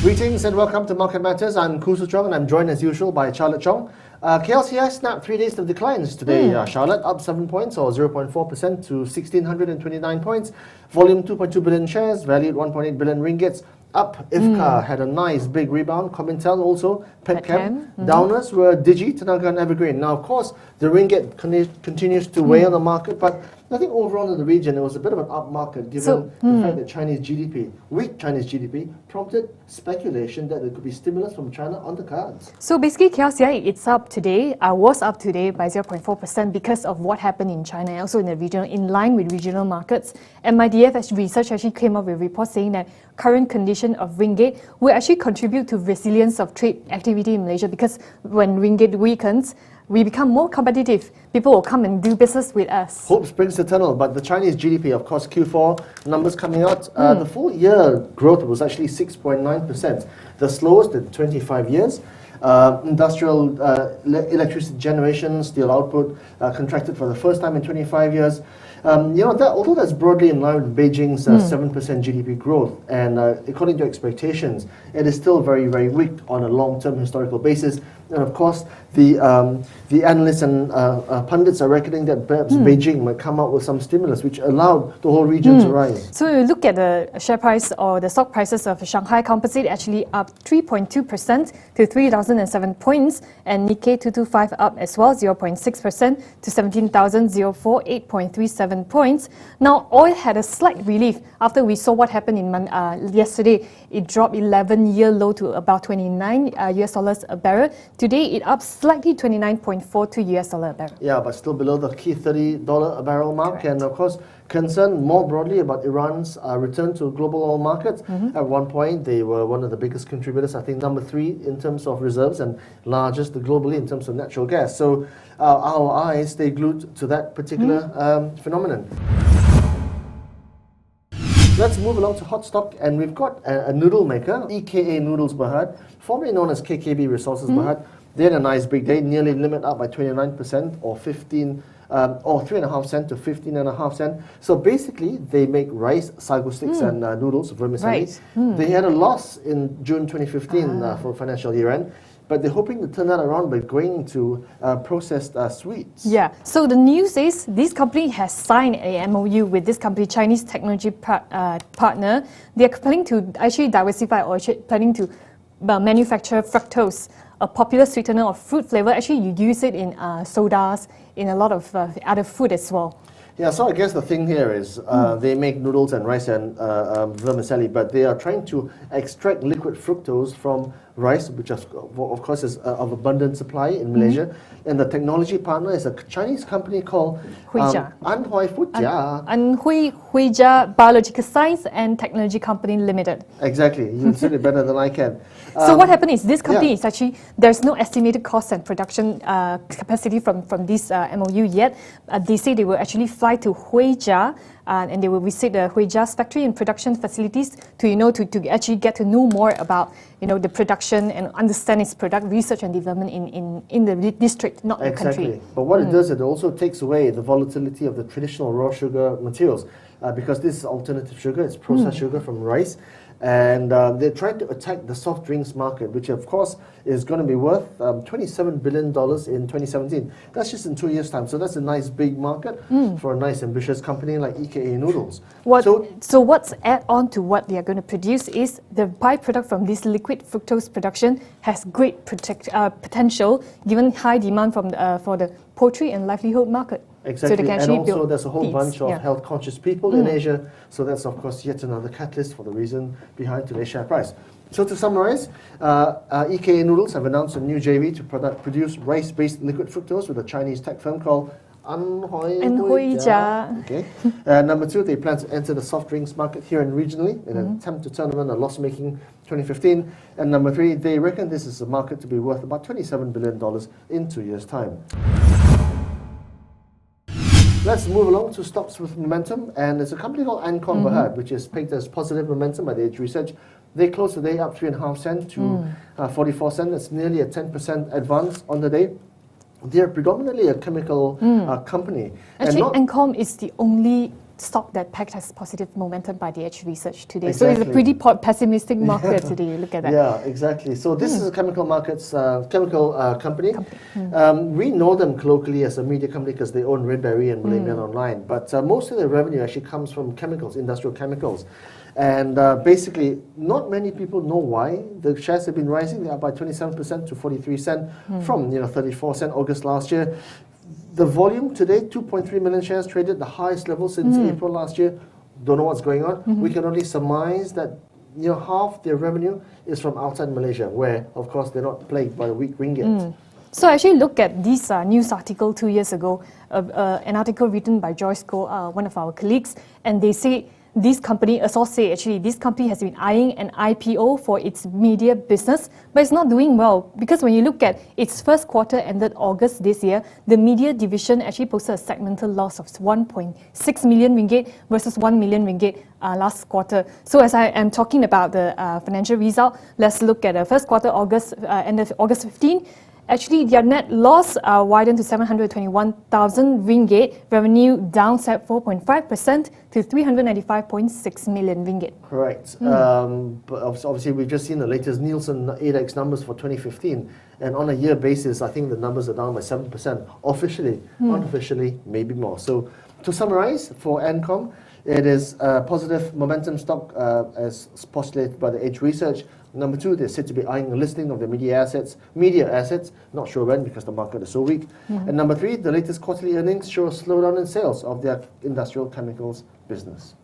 Greetings and welcome to Market Matters. I'm Khoo Chong and I'm joined as usual by Charlotte Chong. KLCI snapped 3 days of declines today. Charlotte up 7 points or 0.4% to 1,629 points. Volume 2.2 billion shares, valued 1.8 billion ringgits. Up, IFCA had a nice big rebound. Comintel also, Petchem. Downers were Digi, Tenaga and Evergreen. Now, of course, the ringgit continues to weigh on the market, but I think overall in the region, it was a bit of an up market given the fact that Chinese GDP, weak Chinese GDP, prompted speculation that there could be stimulus from China on the cards. So basically, KLCI, it's up today, was up today by 0.4% because of what happened in China and also in the region, in line with regional markets. And my DFS research actually came up with a report saying that current condition of ringgit will actually contribute to resilience of trade activity in Malaysia, because when ringgit weakens, we become more competitive. People will come and do business with us. Hope springs eternal, but the Chinese GDP, of course, Q4 numbers coming out, the full year growth was actually 6.9%, the slowest in 25 years. Industrial electricity generation, steel output contracted for the first time in 25 years. Although that's broadly in line with Beijing's 7% GDP growth, and according to expectations, it is still very, very weak on a long-term historical basis. And of course, the analysts and pundits are reckoning that perhaps Beijing might come out with some stimulus, which allowed the whole region to rise. So you look at the share price or the stock prices of Shanghai Composite, actually up 3.2% to 3,007 points, and Nikkei 225 up as well, 0.6% to 17,004, 8.37 points. Now, oil had a slight relief after we saw what happened in yesterday. It dropped 11-year low to about 29 US dollars a barrel. Today, it up slightly, 29.42 US dollar a barrel. Yeah, but still below the key $30 a barrel mark. Correct. And of course, concern more broadly about Iran's return to global oil markets. At one point, they were one of the biggest contributors, I think number 3 in terms of reserves and largest globally in terms of natural gas. So our eyes stay glued to that particular phenomenon. Let's move along to Hotstock, and we've got a noodle maker, EKA Noodles Bhd, formerly known as KKB Resources Bhd. They had a nice big day, nearly limit up by 29% or 3.5 cent to 15.5 cent. So basically, they make rice, sago sticks, and noodles, vermicelli. Right. They had a loss in June 2015 for financial year end. But they're hoping to turn that around by going to processed sweets. Yeah, so the news is this company has signed a MOU with this company, Chinese technology partner. They're planning to actually diversify or planning to manufacture fructose, a popular sweetener of fruit flavor. Actually, you use it in sodas, in a lot of other food as well. Yeah, so I guess the thing here is they make noodles and rice and vermicelli, but they are trying to extract liquid fructose from rice, which of course is of abundant supply in Malaysia. And the technology partner is a Chinese company called Anhui Huijia Biological Science and Technology Company Limited. Exactly, you said it better than I can. So what happened is this company is actually, there's no estimated cost and production capacity from this MOU yet. They say they will actually fly to Huijia and they will visit the Huijia's factory and production facilities to actually get to know more about the production and understand its product research and development in the district, not the country. Exactly. But what it does, it also takes away the volatility of the traditional raw sugar materials because this is alternative sugar, it's processed sugar from rice. And they're trying to attack the soft drinks market, which of course is going to be worth $27 billion in 2017. That's just in 2 years' time. So that's a nice big market for a nice ambitious company like EKA Noodles. So what's add on to what they are going to produce is the byproduct from this liquid fructose production has great potential given high demand from for the poultry and livelihood market. Exactly, so and also there's a whole bunch of health-conscious people in Asia, so that's of course yet another catalyst for the reason behind today's share price. So to summarize, EKA Noodles have announced a new JV to produce rice-based liquid fructose with a Chinese tech firm called Huijia. Okay. Number 2, they plan to enter the soft drinks market here and regionally in an attempt to turn around a loss-making 2015. And number 3, they reckon this is a market to be worth about $27 billion in 2 years' time. Let's move along to stocks with momentum, and it's a company called Ancom Bhd, which is pegged as positive momentum by the Edge Research. They closed the day up 3.5 cents to 44 cents. That's nearly a 10% advance on the day. They're predominantly a chemical company. Actually, Ancom is the only stock that pegged as positive momentum by the Edge Research today. Exactly. So it's a pretty pessimistic market today. Look at that. Yeah, exactly. So this is a chemical company. We know them colloquially as a media company because they own Redberry and Malay Mail Online. But most of their revenue actually comes from chemicals, industrial chemicals. And basically, not many people know why the shares have been rising. They are by 27% to 43 cents from 34 cents August last year. The volume today, 2.3 million shares traded, the highest level since April last year. Don't know what's going on. We can only surmise that half their revenue is from outside Malaysia, where of course they're not plagued by the weak ringgit. So I actually look at this news article 2 years ago, an article written by Joyce Khoo, one of our colleagues, and they say this company, a source say actually, this company has been eyeing an IPO for its media business, but it's not doing well because when you look at its first quarter ended August this year, the media division actually posted a segmental loss of 1.6 million ringgit versus 1 million ringgit last quarter. So as I am talking about the financial result, let's look at the first quarter ended August 15. Actually, their net loss widened to 721,000 ringgit, revenue down 4.5% to 395.6 million ringgit. Correct. But obviously, we've just seen the latest Nielsen ADEX numbers for 2015. And on a year basis, I think the numbers are down by 7%. Officially, unofficially, maybe more. So to summarize, for Ancom, it is a positive momentum stock as postulated by the Edge Research. Number two, they're said to be eyeing a listing of their media assets, not sure when because the market is so weak. And number three, the latest quarterly earnings show a slowdown in sales of their industrial chemicals business.